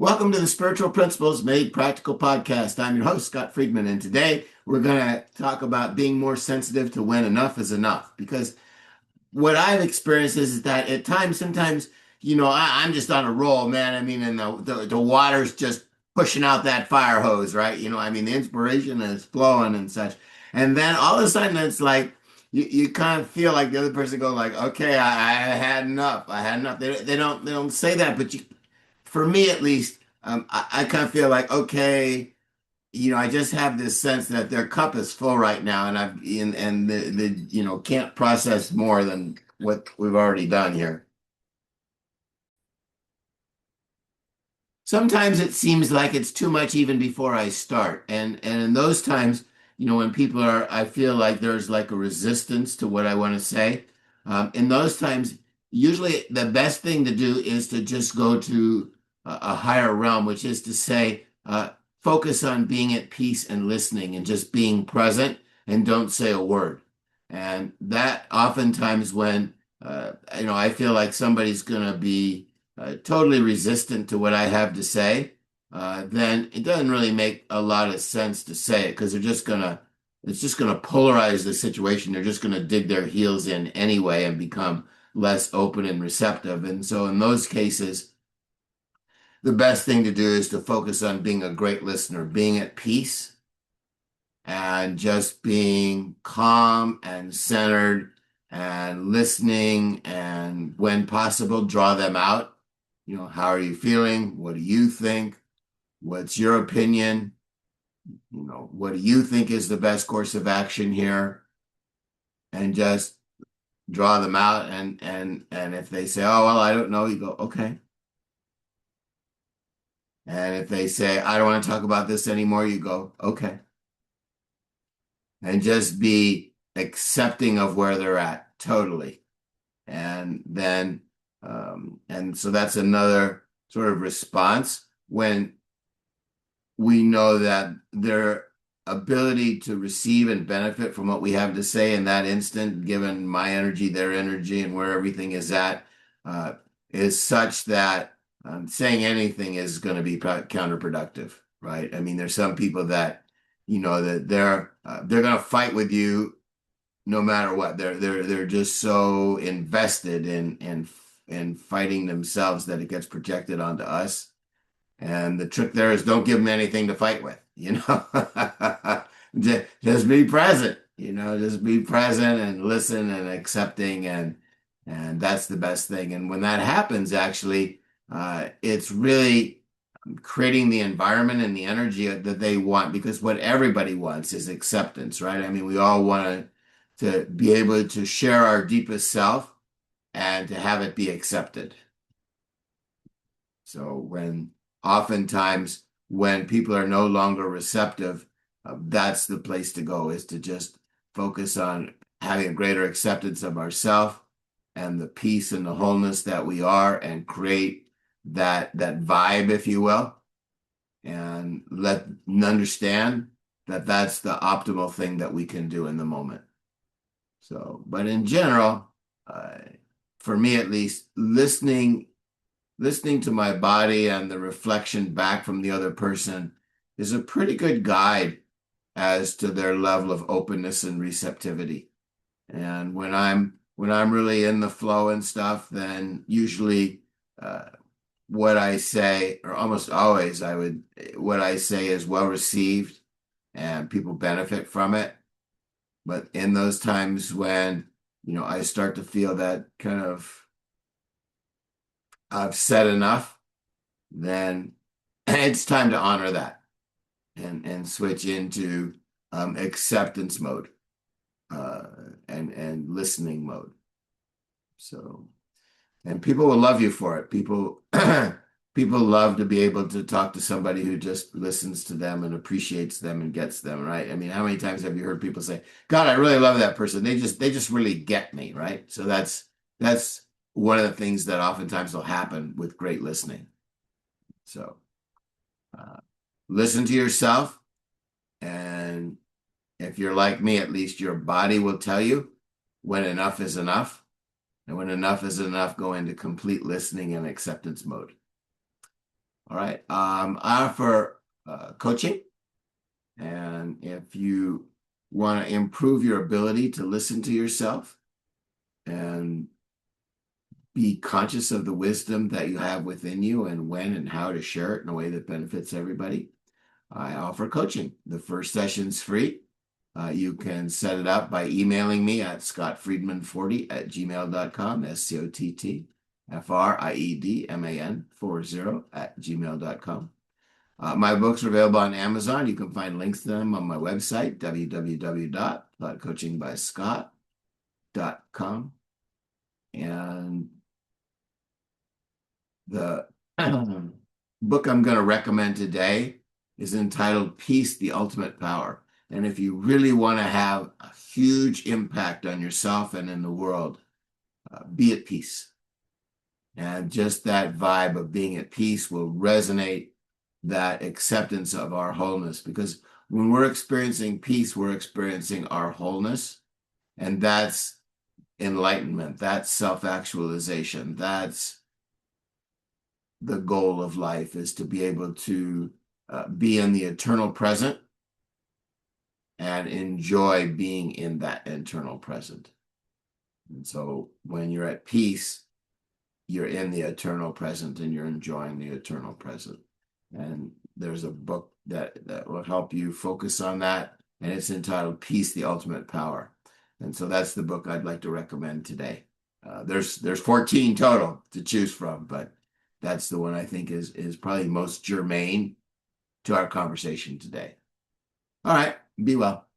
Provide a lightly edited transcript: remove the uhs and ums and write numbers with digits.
Welcome to the Spiritual Principles Made Practical podcast. I'm your host, Scott Friedman, and today we're going to talk about being more sensitive to when enough is enough. Because what I've experienced is that at times, sometimes, I'm just on a roll, man. I mean, and the water's just pushing out that fire hose, right? The inspiration is flowing and such. And then all of a sudden, it's like, you kind of feel like the other person go like, okay, I had enough. I had enough. They don't say that, but for me at least, I kind of feel like, okay, I just have this sense that their cup is full right now, and the can't process more than what we've already done here. Sometimes it seems like it's too much even before I start, and in those times, when people are, I feel like there's like a resistance to what I want to say. In those times, usually the best thing to do is to just go to a higher realm, which is to say, focus on being at peace and listening and just being present and don't say a word. And that oftentimes when, I feel like somebody's going to be totally resistant to what I have to say, then it doesn't really make a lot of sense to say it because it's just gonna polarize the situation. They're just gonna dig their heels in anyway and become less open and receptive. And so in those cases, the best thing to do is to focus on being a great listener, being at peace and just being calm and centered and listening and when possible, draw them out. How are you feeling? What do you think? What's your opinion? What do you think is the best course of action here? And just draw them out. And if they say, oh, well, I don't know, you go, okay. And if they say, I don't want to talk about this anymore, you go, okay. And just be accepting of where they're at, totally. And then, and so that's another sort of response when we know that their ability to receive and benefit from what we have to say in that instant, given my energy, their energy, and where everything is at, uh, is such that saying anything is going to be counterproductive, right? I mean, there's some people that, that they're going to fight with you no matter what. They're just so invested in fighting themselves that it gets projected onto us. And the trick there is don't give them anything to fight with, just be present, just be present and listen and accepting and that's the best thing. And when that happens, actually, it's really creating the environment and the energy that they want because what everybody wants is acceptance, right? I mean, we all want to be able to share our deepest self and to have it be accepted. So oftentimes when people are no longer receptive, that's the place to go, is to just focus on having a greater acceptance of ourselves and the peace and the wholeness that we are and create that vibe, if you will, and understand that that's the optimal thing that we can do in the moment. So, but in general, uh, for me at least, listening to my body and the reflection back from the other person is a pretty good guide as to their level of openness and receptivity. And when I'm really in the flow and stuff, then usually what I say, or almost always, what I say is well received and people benefit from it. But in those times when, I start to feel that kind of I've said enough, then it's time to honor that and switch into acceptance mode uh, and listening mode. So, and people will love you for it. People people love to be able to talk to somebody who just listens to them and appreciates them and gets them, right? I mean, how many times have you heard people say, "God, I really love that person. They just really get me," right? So that's one of the things that oftentimes will happen with great listening. So uh, listen to yourself, and if you're like me, at least your body will tell you when enough is enough. And when enough is enough, go into complete listening and acceptance mode. All right. I offer coaching. And if you want to improve your ability to listen to yourself and be conscious of the wisdom that you have within you and when and how to share it in a way that benefits everybody, I offer coaching. The first session's free. You can set it up by emailing me at scottfriedman40@gmail.com, SCOTTFRIEDMAN40@gmail.com. My books are available on Amazon. You can find links to them on my website, www.coachingbyscott.com. And the book I'm going to recommend today is entitled Peace, the Ultimate Power. And if you really want to have a huge impact on yourself and in the world, be at peace. And just that vibe of being at peace will resonate that acceptance of our wholeness. Because when we're experiencing peace, we're experiencing our wholeness. And that's enlightenment. That's self-actualization. That's the goal of life, is to be able to be in the eternal present and enjoy being in that eternal present. And so when you're at peace, you're in the eternal present and you're enjoying the eternal present. And there's a book that will help you focus on that, and it's entitled Peace, the Ultimate Power. And so that's the book I'd like to recommend today. There's 14 total to choose from, but that's the one I think is probably most germane to our conversation today. All right, be well.